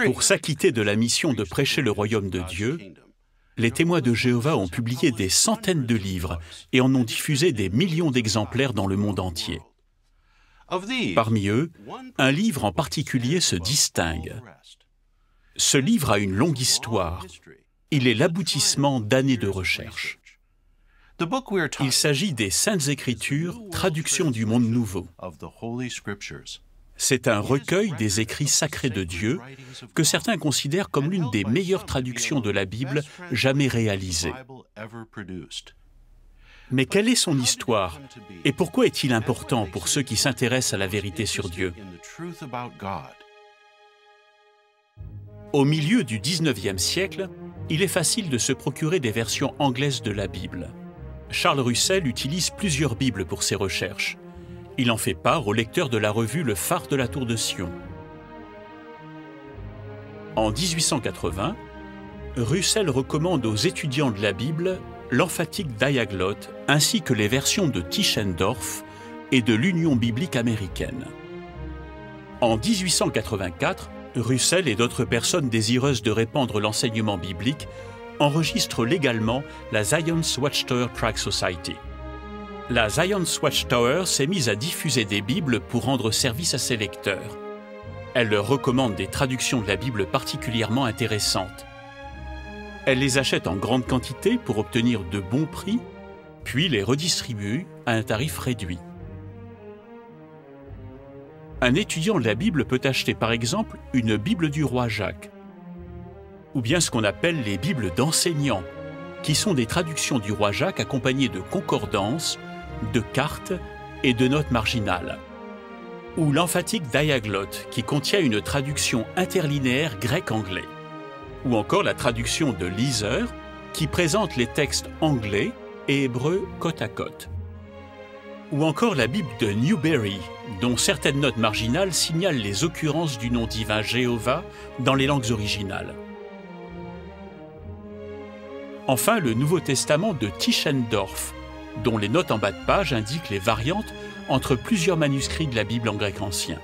Pour s'acquitter de la mission de prêcher le royaume de Dieu, les témoins de Jéhovah ont publié des centaines de livres et en ont diffusé des millions d'exemplaires dans le monde entier. Parmi eux, un livre en particulier se distingue. Ce livre a une longue histoire. Il est l'aboutissement d'années de recherche. Il s'agit des Saintes Écritures, traduction du Monde Nouveau. C'est un recueil des écrits sacrés de Dieu que certains considèrent comme l'une des meilleures traductions de la Bible jamais réalisées. Mais quelle est son histoire et pourquoi est-il important pour ceux qui s'intéressent à la vérité sur Dieu? Au milieu du 19e siècle, il est facile de se procurer des versions anglaises de la Bible. Charles Russell utilise plusieurs Bibles pour ses recherches. Il en fait part au lecteur de la revue Le Phare de la Tour de Sion. En 1880, Russell recommande aux étudiants de la Bible l'emphatique Diaglotte ainsi que les versions de Tischendorf et de l'Union biblique américaine. En 1884, Russell et d'autres personnes désireuses de répandre l'enseignement biblique enregistrent légalement la Zion's Watchtower Tract Society. La Zion's Watchtower s'est mise à diffuser des Bibles pour rendre service à ses lecteurs. Elle leur recommande des traductions de la Bible particulièrement intéressantes. Elle les achète en grande quantité pour obtenir de bons prix, puis les redistribue à un tarif réduit. Un étudiant de la Bible peut acheter par exemple une Bible du roi Jacques, ou bien ce qu'on appelle les Bibles d'enseignants, qui sont des traductions du roi Jacques accompagnées de concordances, de cartes et de notes marginales. Ou l'emphatique Diaglotte, qui contient une traduction interlinéaire grec-anglais. Ou encore la traduction de Leeser, qui présente les textes anglais et hébreux côte à côte. Ou encore la Bible de Newberry, dont certaines notes marginales signalent les occurrences du nom divin Jéhovah dans les langues originales. Enfin, le Nouveau Testament de Tischendorf, dont les notes en bas de page indiquent les variantes entre plusieurs manuscrits de la Bible en grec ancien.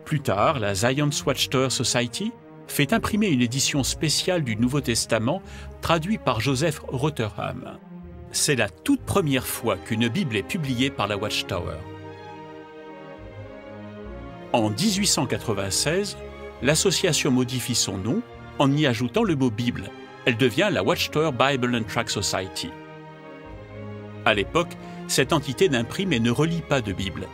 Plus tard, la Zion's Watchtower Society fait imprimer une édition spéciale du Nouveau Testament traduit par Joseph Rotherham. C'est la toute première fois qu'une Bible est publiée par la Watchtower. En 1896, l'association modifie son nom en y ajoutant le mot Bible. Elle devient la Watchtower Bible and Tract Society. À l'époque, cette entité n'imprime et ne relie pas de Bible.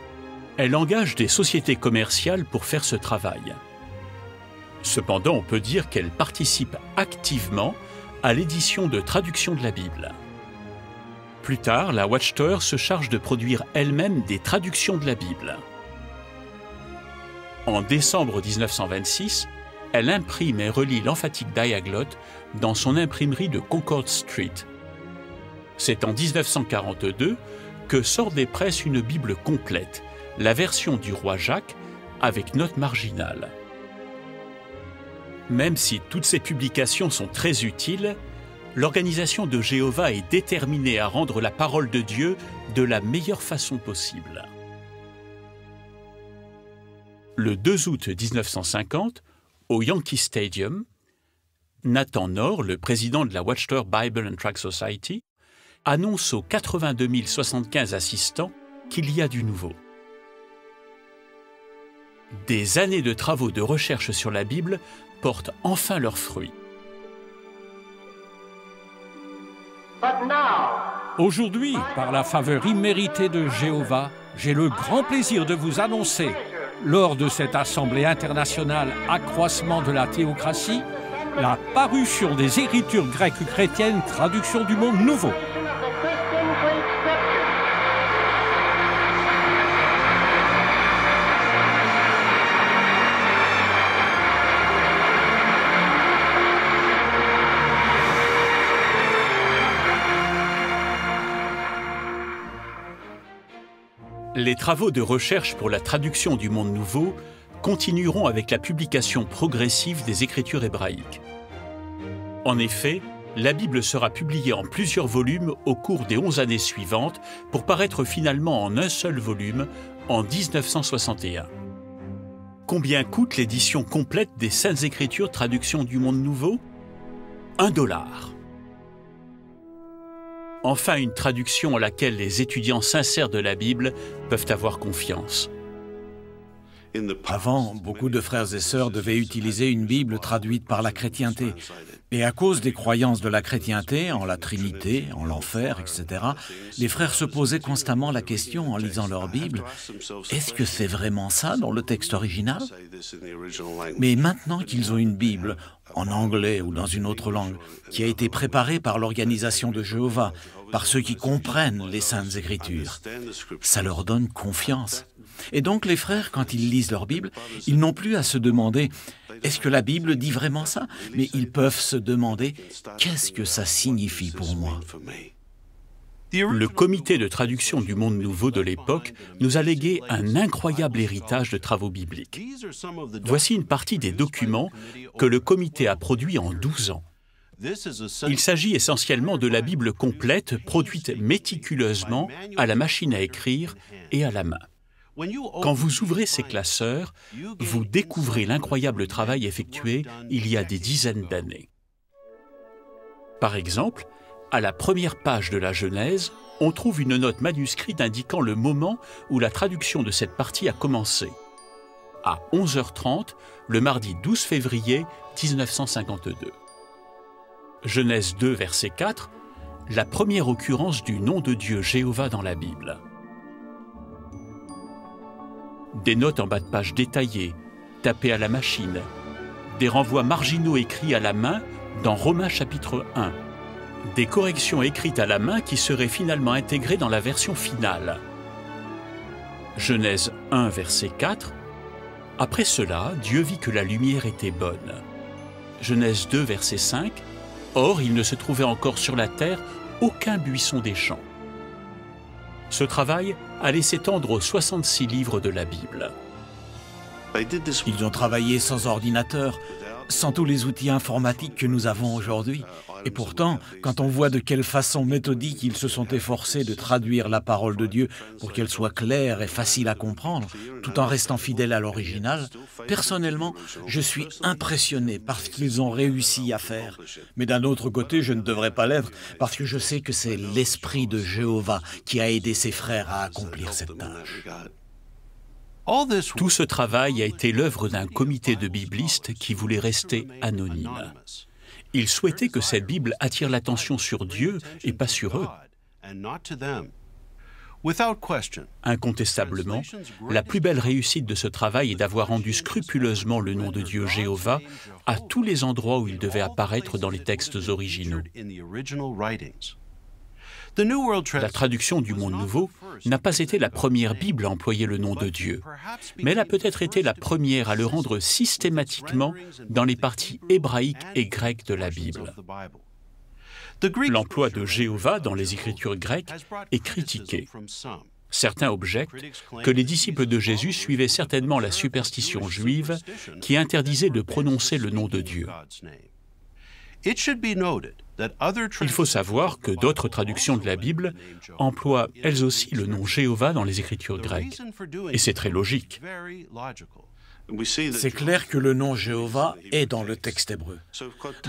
Elle engage des sociétés commerciales pour faire ce travail. Cependant, on peut dire qu'elle participe activement à l'édition de traduction de la Bible. Plus tard, la Watchtower se charge de produire elle-même des traductions de la Bible. En décembre 1926, elle imprime et relie l'emphatique Diaglotte dans son imprimerie de Concord Street. C'est en 1942 que sort des presses une Bible complète, la version du roi Jacques avec notes marginales. Même si toutes ces publications sont très utiles, l'organisation de Jéhovah est déterminée à rendre la parole de Dieu de la meilleure façon possible. Le 2 août 1950, au Yankee Stadium, Nathan Knorr, le président de la Watchtower Bible and Tract Society, annonce aux 82 075 assistants qu'il y a du nouveau. Des années de travaux de recherche sur la Bible portent enfin leurs fruits. Aujourd'hui, par la faveur imméritée de Jéhovah, j'ai le grand plaisir de vous annoncer, lors de cette Assemblée internationale Accroissement de la théocratie, la parution des Écritures grecques chrétiennes, traduction du Monde Nouveau. Les travaux de recherche pour la traduction du Monde Nouveau continueront avec la publication progressive des Écritures hébraïques. En effet, la Bible sera publiée en plusieurs volumes au cours des 11 années suivantes pour paraître finalement en un seul volume en 1961. Combien coûte l'édition complète des Saintes Écritures traduction du Monde Nouveau ? $1. Enfin, une traduction en laquelle les étudiants sincères de la Bible peuvent avoir confiance. Avant, beaucoup de frères et sœurs devaient utiliser une Bible traduite par la chrétienté. Et à cause des croyances de la chrétienté, en la Trinité, en l'enfer, etc., les frères se posaient constamment la question en lisant leur Bible, est-ce que c'est vraiment ça dans le texte original ? Mais maintenant qu'ils ont une Bible, en anglais ou dans une autre langue, qui a été préparée par l'Organisation de Jéhovah, par ceux qui comprennent les Saintes Écritures, ça leur donne confiance. Et donc les frères, quand ils lisent leur Bible, ils n'ont plus à se demander « Est-ce que la Bible dit vraiment ça ?» Mais ils peuvent se demander « Qu'est-ce que ça signifie pour moi ?» Le comité de traduction du Monde Nouveau de l'époque nous a légué un incroyable héritage de travaux bibliques. Voici une partie des documents que le comité a produits en 12 ans. Il s'agit essentiellement de la Bible complète, produite méticuleusement à la machine à écrire et à la main. Quand vous ouvrez ces classeurs, vous découvrez l'incroyable travail effectué il y a des dizaines d'années. Par exemple, à la première page de la Genèse, on trouve une note manuscrite indiquant le moment où la traduction de cette partie a commencé. À 11h30, le mardi 12 février 1952. Genèse 2, verset 4, la première occurrence du nom de Dieu Jéhovah dans la Bible. Des notes en bas de page détaillées, tapées à la machine, des renvois marginaux écrits à la main dans Romains chapitre 1, des corrections écrites à la main qui seraient finalement intégrées dans la version finale. Genèse 1, verset 4, « Après cela, Dieu vit que la lumière était bonne. » Genèse 2, verset 5, « Or, il ne se trouvait encore sur la terre aucun buisson des champs. » Ce travail allait s'étendre aux 66 livres de la Bible. Ils ont travaillé sans ordinateur, sans tous les outils informatiques que nous avons aujourd'hui. Et pourtant, quand on voit de quelle façon méthodique ils se sont efforcés de traduire la parole de Dieu pour qu'elle soit claire et facile à comprendre, tout en restant fidèles à l'original, personnellement, je suis impressionné par ce qu'ils ont réussi à faire. Mais d'un autre côté, je ne devrais pas l'être, parce que je sais que c'est l'Esprit de Jéhovah qui a aidé ses frères à accomplir cette tâche. Tout ce travail a été l'œuvre d'un comité de biblistes qui voulait rester anonyme. Ils souhaitaient que cette Bible attire l'attention sur Dieu et pas sur eux. Incontestablement, la plus belle réussite de ce travail est d'avoir rendu scrupuleusement le nom de Dieu Jéhovah à tous les endroits où il devait apparaître dans les textes originaux. La traduction du Monde Nouveau n'a pas été la première Bible à employer le nom de Dieu, mais elle a peut-être été la première à le rendre systématiquement dans les parties hébraïques et grecques de la Bible. L'emploi de Jéhovah dans les Écritures grecques est critiqué. Certains objectent que les disciples de Jésus suivaient certainement la superstition juive qui interdisait de prononcer le nom de Dieu. Il faut savoir que d'autres traductions de la Bible emploient elles aussi le nom Jéhovah dans les Écritures grecques. Et c'est très logique. C'est clair que le nom Jéhovah est dans le texte hébreu.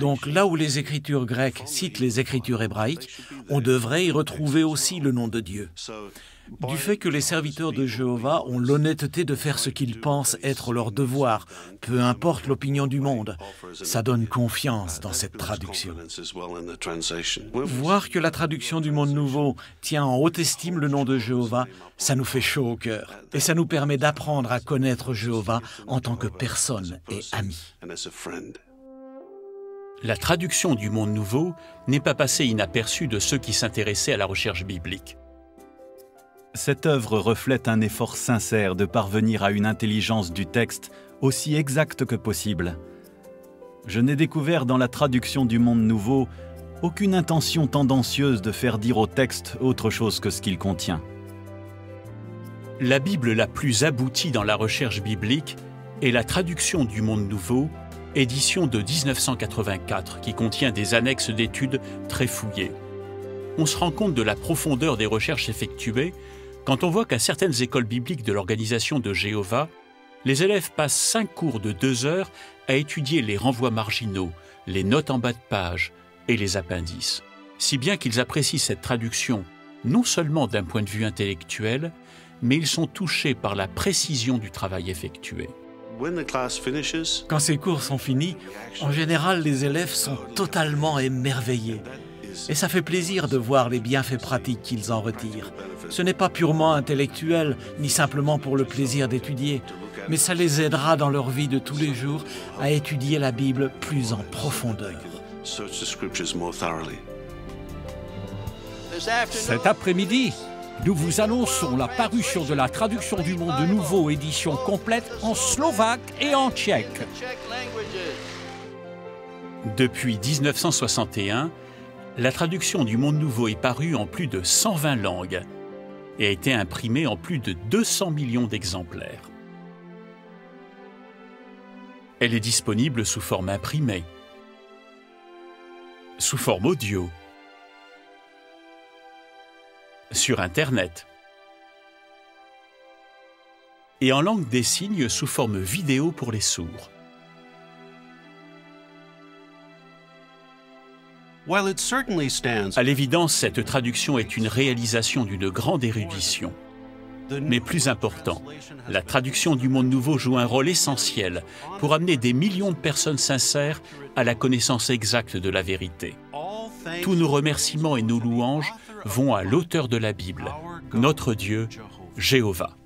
Donc là où les Écritures grecques citent les Écritures hébraïques, on devrait y retrouver aussi le nom de Dieu. Du fait que les serviteurs de Jéhovah ont l'honnêteté de faire ce qu'ils pensent être leur devoir, peu importe l'opinion du monde, ça donne confiance dans cette traduction. Voir que la traduction du Monde Nouveau tient en haute estime le nom de Jéhovah, ça nous fait chaud au cœur et ça nous permet d'apprendre à connaître Jéhovah en tant que personne et ami. La traduction du Monde Nouveau n'est pas passée inaperçue de ceux qui s'intéressaient à la recherche biblique. Cette œuvre reflète un effort sincère de parvenir à une intelligence du texte aussi exacte que possible. Je n'ai découvert dans la traduction du Monde Nouveau aucune intention tendancieuse de faire dire au texte autre chose que ce qu'il contient. La Bible la plus aboutie dans la recherche biblique est la traduction du Monde Nouveau, édition de 1984, qui contient des annexes d'études très fouillées. On se rend compte de la profondeur des recherches effectuées quand on voit qu'à certaines écoles bibliques de l'Organisation de Jéhovah, Les élèves passent 5 cours de 2 heures à étudier les renvois marginaux, les notes en bas de page et les appendices. Si bien qu'ils apprécient cette traduction non seulement d'un point de vue intellectuel, mais ils sont touchés par la précision du travail effectué. Quand ces cours sont finis, en général, les élèves sont totalement émerveillés. Et ça fait plaisir de voir les bienfaits pratiques qu'ils en retirent. Ce n'est pas purement intellectuel, ni simplement pour le plaisir d'étudier, mais ça les aidera dans leur vie de tous les jours à étudier la Bible plus en profondeur. Cet après-midi, nous vous annonçons la parution de la traduction du Monde Nouveau, édition complète en slovaque et en tchèque. Depuis 1961, la traduction du Monde Nouveau est parue en plus de 120 langues et a été imprimée en plus de 200 millions d'exemplaires. Elle est disponible sous forme imprimée, sous forme audio, sur Internet et en langue des signes sous forme vidéo pour les sourds. À l'évidence, cette traduction est une réalisation d'une grande érudition. Mais plus important, la traduction du Monde Nouveau joue un rôle essentiel pour amener des millions de personnes sincères à la connaissance exacte de la vérité. Tous nos remerciements et nos louanges vont à l'auteur de la Bible, notre Dieu, Jéhovah.